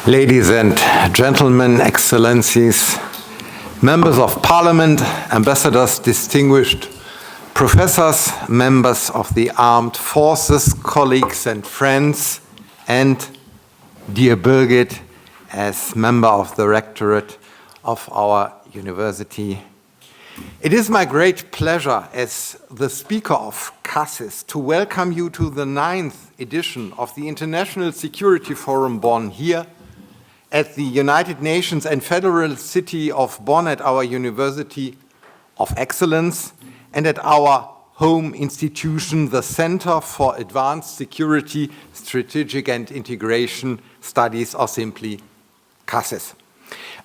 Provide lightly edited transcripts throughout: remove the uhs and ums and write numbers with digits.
Ladies and gentlemen, excellencies, members of parliament, ambassadors, distinguished professors, members of the armed forces, colleagues and friends, and dear Birgit, as member of the rectorate of our university. It is my great pleasure as the speaker of CASSIS to welcome you to the 9th edition of the International Security Forum Bonn here at the United Nations and Federal City of Bonn at our University of Excellence and at our home institution, the Center for Advanced Security, Strategic and Integration Studies, or simply CASSIS.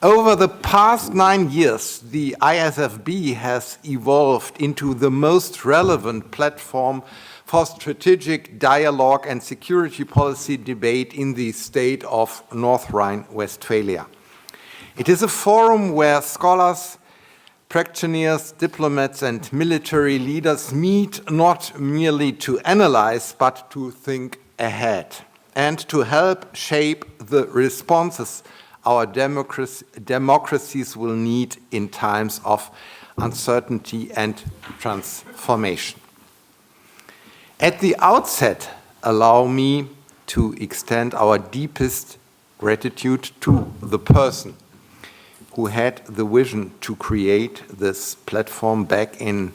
Over the past 9 years, the ISFB has evolved into the most relevant platform for strategic dialogue and security policy debate in the state of North Rhine-Westphalia. It is a forum where scholars, practitioners, diplomats, and military leaders meet not merely to analyze, but to think ahead and to help shape the responses our democracies will need in times of uncertainty and transformation. At the outset, allow me to extend our deepest gratitude to the person who had the vision to create this platform back in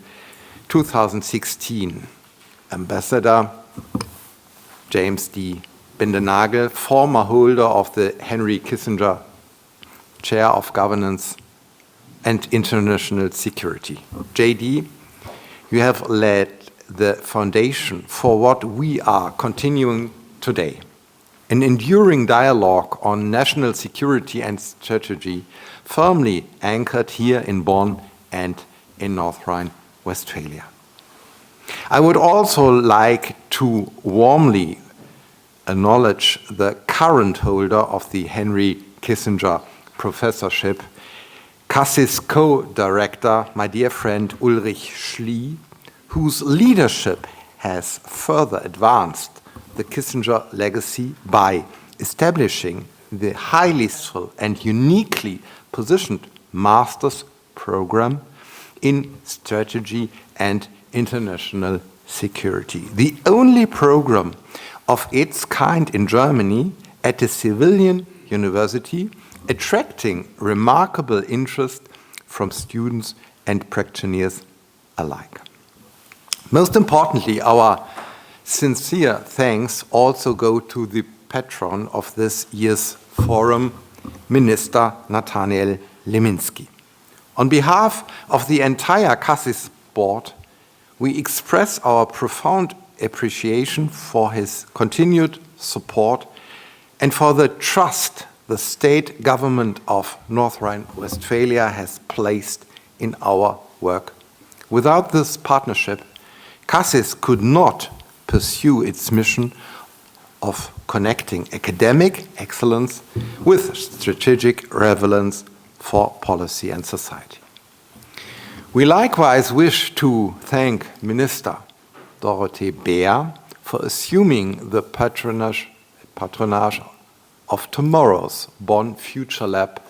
2016, Ambassador James D. Bindenagel, former holder of the Henry Kissinger Chair of Governance and International Security. JD, you have led the foundation for what we are continuing today, an enduring dialogue on national security and strategy, firmly anchored here in Bonn and in North Rhine-Westphalia. I would also like to warmly acknowledge the current holder of the Henry Kissinger Professorship, CASSIS co-director, my dear friend Ulrich Schlie, whose leadership has further advanced the Kissinger legacy by establishing the highly skillful and uniquely positioned master's program in strategy and international security, the only program of its kind in Germany at a civilian university, attracting remarkable interest from students and practitioners alike. Most importantly, our sincere thanks also go to the patron of this year's forum, Minister Nathaniel Leminski. On behalf of the entire CASSIS board, we express our profound appreciation for his continued support and for the trust the state government of North Rhine-Westphalia has placed in our work. Without this partnership, CASSIS could not pursue its mission of connecting academic excellence with strategic relevance for policy and society. We likewise wish to thank Minister Dorothee Bär for assuming the patronage of tomorrow's Bonn Future Lab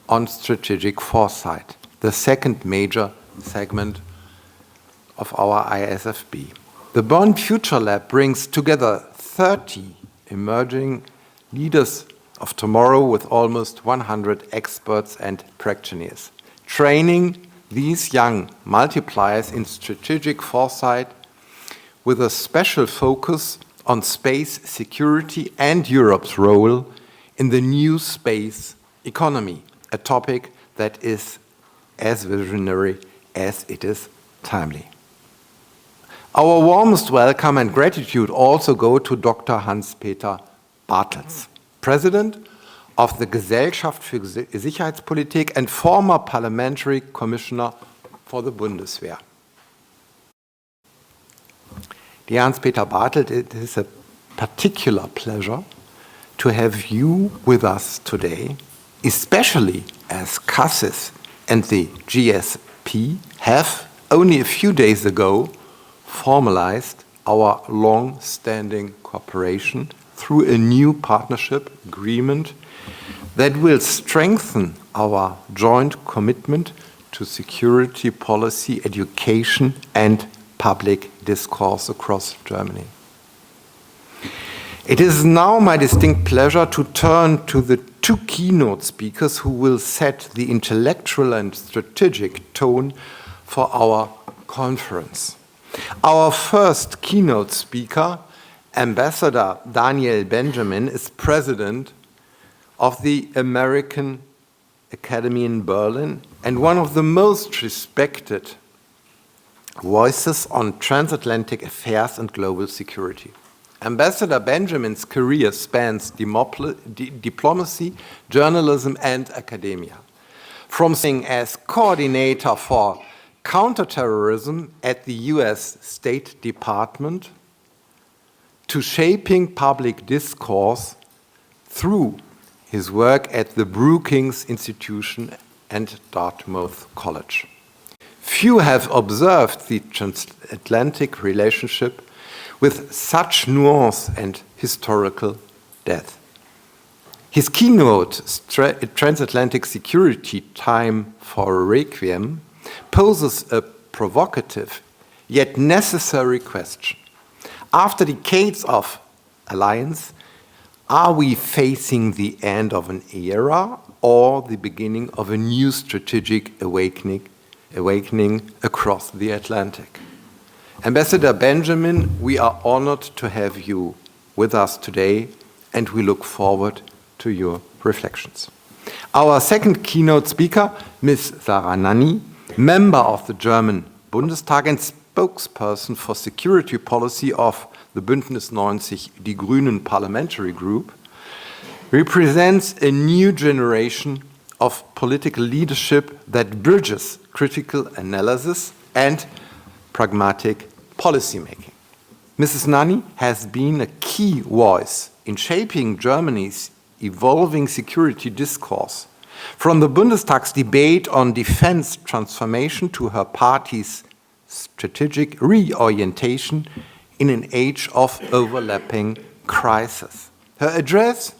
on strategic foresight, the second major segment of our ISFB. The Bonn Future Lab brings together 30 emerging leaders of tomorrow with almost 100 experts and practitioners, training these young multipliers in strategic foresight with a special focus on space security and Europe's role in the new space economy, a topic that is as visionary as it is timely. Our warmest welcome and gratitude also go to Dr. Hans-Peter Bartels, President of the Gesellschaft für Sicherheitspolitik and former Parliamentary Commissioner for the Bundeswehr. Dear Hans-Peter Bartels, it is a particular pleasure to have you with us today, especially as CASSIS and the GSP have only a few days ago formalized our long-standing cooperation through a new partnership agreement that will strengthen our joint commitment to security policy, education, and public discourse across Germany. It is now my distinct pleasure to turn to the two keynote speakers who will set the intellectual and strategic tone for our conference. Our first keynote speaker, Ambassador Daniel Benjamin, is president of the American Academy in Berlin and one of the most respected voices on transatlantic affairs and global security. Ambassador Benjamin's career spans diplomacy, journalism, and academia. From serving as coordinator for counterterrorism at the US State Department to shaping public discourse through his work at the Brookings Institution and Dartmouth College. Few have observed the transatlantic relationship with such nuance and historical depth. His keynote, Transatlantic Security Time for Requiem, poses a provocative yet necessary question. After decades of alliance, are we facing the end of an era or the beginning of a new strategic awakening across the Atlantic? Ambassador Benjamin, we are honored to have you with us today, and we look forward to your reflections. Our second keynote speaker, Ms. Sarah Nanni, member of the German Bundestag and spokesperson for security policy of the Bündnis 90 Die Grünen parliamentary group, represents a new generation of political leadership that bridges critical analysis and pragmatic policymaking. Mrs. Nanni has been a key voice in shaping Germany's evolving security discourse, from the Bundestag's debate on defense transformation to her party's strategic reorientation in an age of overlapping crisis. Her address,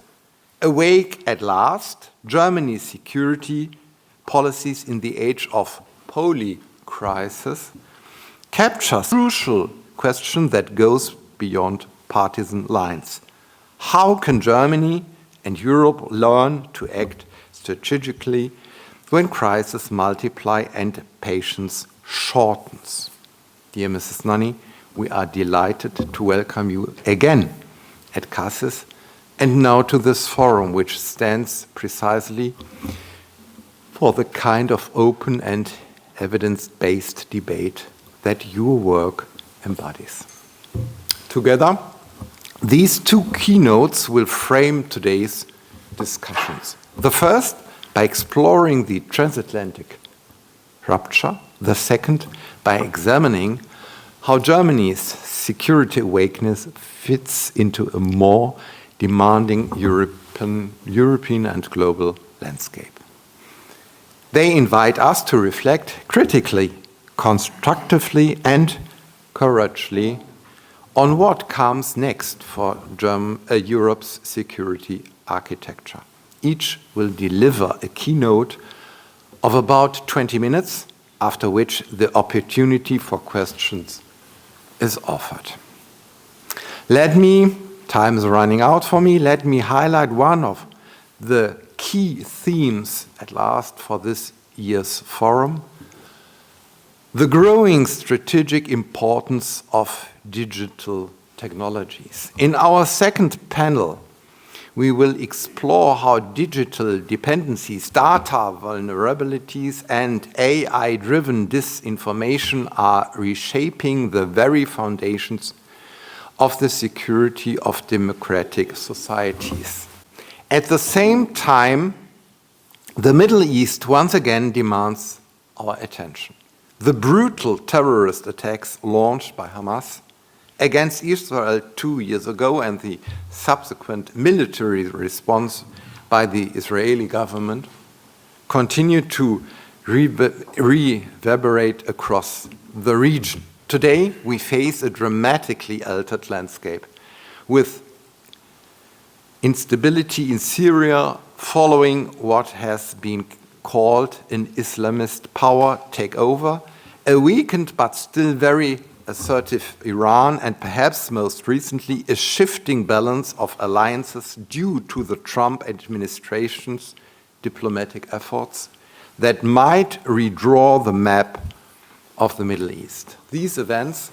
Awake at Last, Germany's security policies in the age of poly-crisis, captures a crucial question that goes beyond partisan lines. How can Germany and Europe learn to act strategically when crises multiply and patience shortens? Dear Mrs. Nanni, we are delighted to welcome you again at CASSIS and now to this forum, which stands precisely for the kind of open and evidence-based debate that your work embodies. Together, these two keynotes will frame today's discussions. The first, by exploring the transatlantic rupture. The second, by examining how Germany's security awakeness fits into a more demanding European and global landscape. They invite us to reflect critically, constructively, and courageously on what comes next for Europe's security architecture. Each will deliver a keynote of about 20 minutes, after which the opportunity for questions is offered. Time is running out for me, let me highlight one of the key themes at last for this year's forum: the growing strategic importance of digital technologies. In our second panel, we will explore how digital dependencies, data vulnerabilities, and AI-driven disinformation are reshaping the very foundations of the security of democratic societies. At the same time, the Middle East once again demands our attention. The brutal terrorist attacks launched by Hamas against Israel 2 years ago and the subsequent military response by the Israeli government continue to reverberate across the region. Today, we face a dramatically altered landscape with instability in Syria following what has been called an Islamist power takeover, a weakened but still very assertive Iran, and perhaps most recently a shifting balance of alliances due to the Trump administration's diplomatic efforts that might redraw the map of the Middle East. These events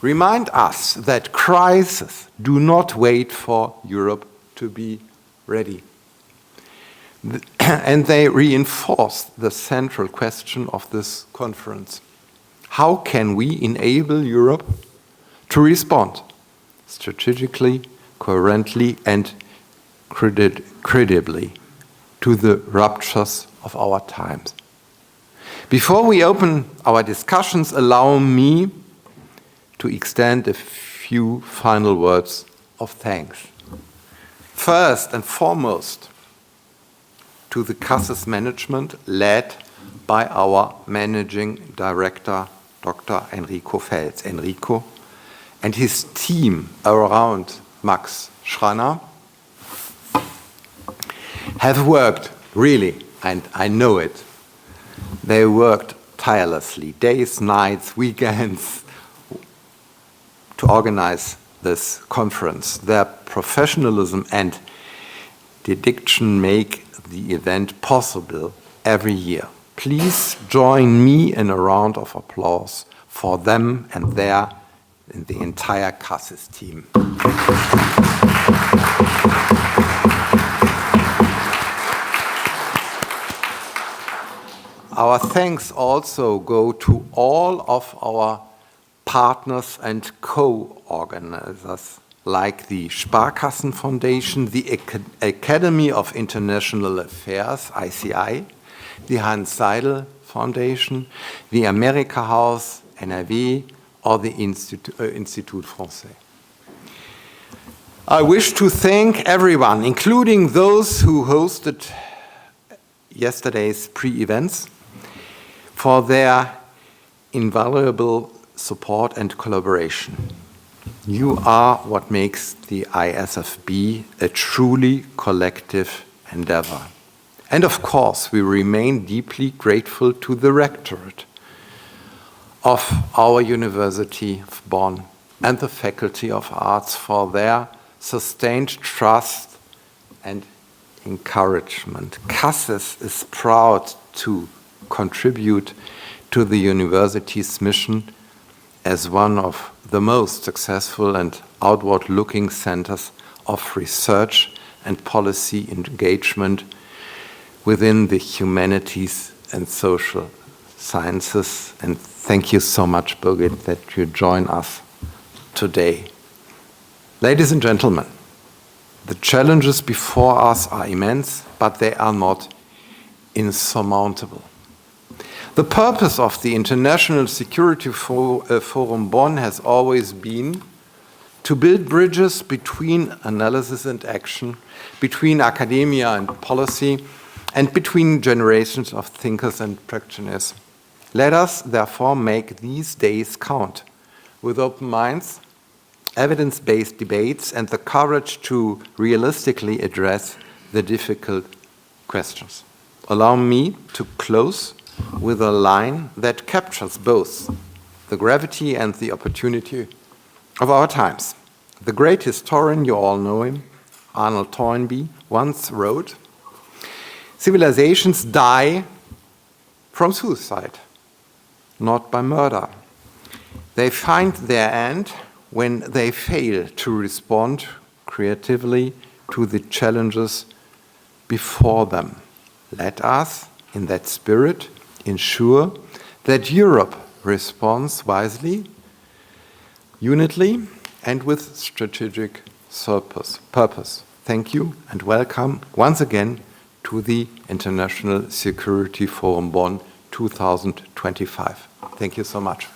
remind us that crises do not wait for Europe to be ready. And they reinforce the central question of this conference. How can we enable Europe to respond strategically, coherently, and credibly to the ruptures of our times? Before we open our discussions, allow me to extend a few final words of thanks. First and foremost, to the CASSIS management led by our managing director, Dr. Enrico Fels. Enrico and his team around Max Schranner have worked really, and I know it, they worked tirelessly, days, nights, weekends, to organize this conference. Their professionalism and dedication make the event possible every year. Please join me in a round of applause for them and the entire CASSIS team. Our thanks also go to all of our partners and co-organizers like the Sparkassen Foundation, the Academy of International Affairs, ICI, the Hans Seidel Foundation, the America House, NRW, or the Institut Français. I wish to thank everyone, including those who hosted yesterday's pre-events, for their invaluable support and collaboration. You are what makes the ISFB a truly collective endeavor. And of course, we remain deeply grateful to the rectorate of our University of Bonn and the Faculty of Arts for their sustained trust and encouragement. CASSIS is proud to contribute to the university's mission as one of the most successful and outward-looking centers of research and policy engagement within the humanities and social sciences. And thank you so much, Birgit, that you join us today. Ladies and gentlemen, the challenges before us are immense, but they are not insurmountable. The purpose of the International Security Forum Bonn has always been to build bridges between analysis and action, between academia and policy, and between generations of thinkers and practitioners. Let us therefore make these days count with open minds, evidence-based debates, and the courage to realistically address the difficult questions. Allow me to close with a line that captures both the gravity and the opportunity of our times. The great historian, you all know him, Arnold Toynbee, once wrote, "Civilizations die from suicide, not by murder. They find their end when they fail to respond creatively to the challenges before them." Let us, in that spirit, ensure that Europe responds wisely, unitedly, and with strategic purpose. Thank you and welcome once again to the International Security Forum Bonn 2025. Thank you so much.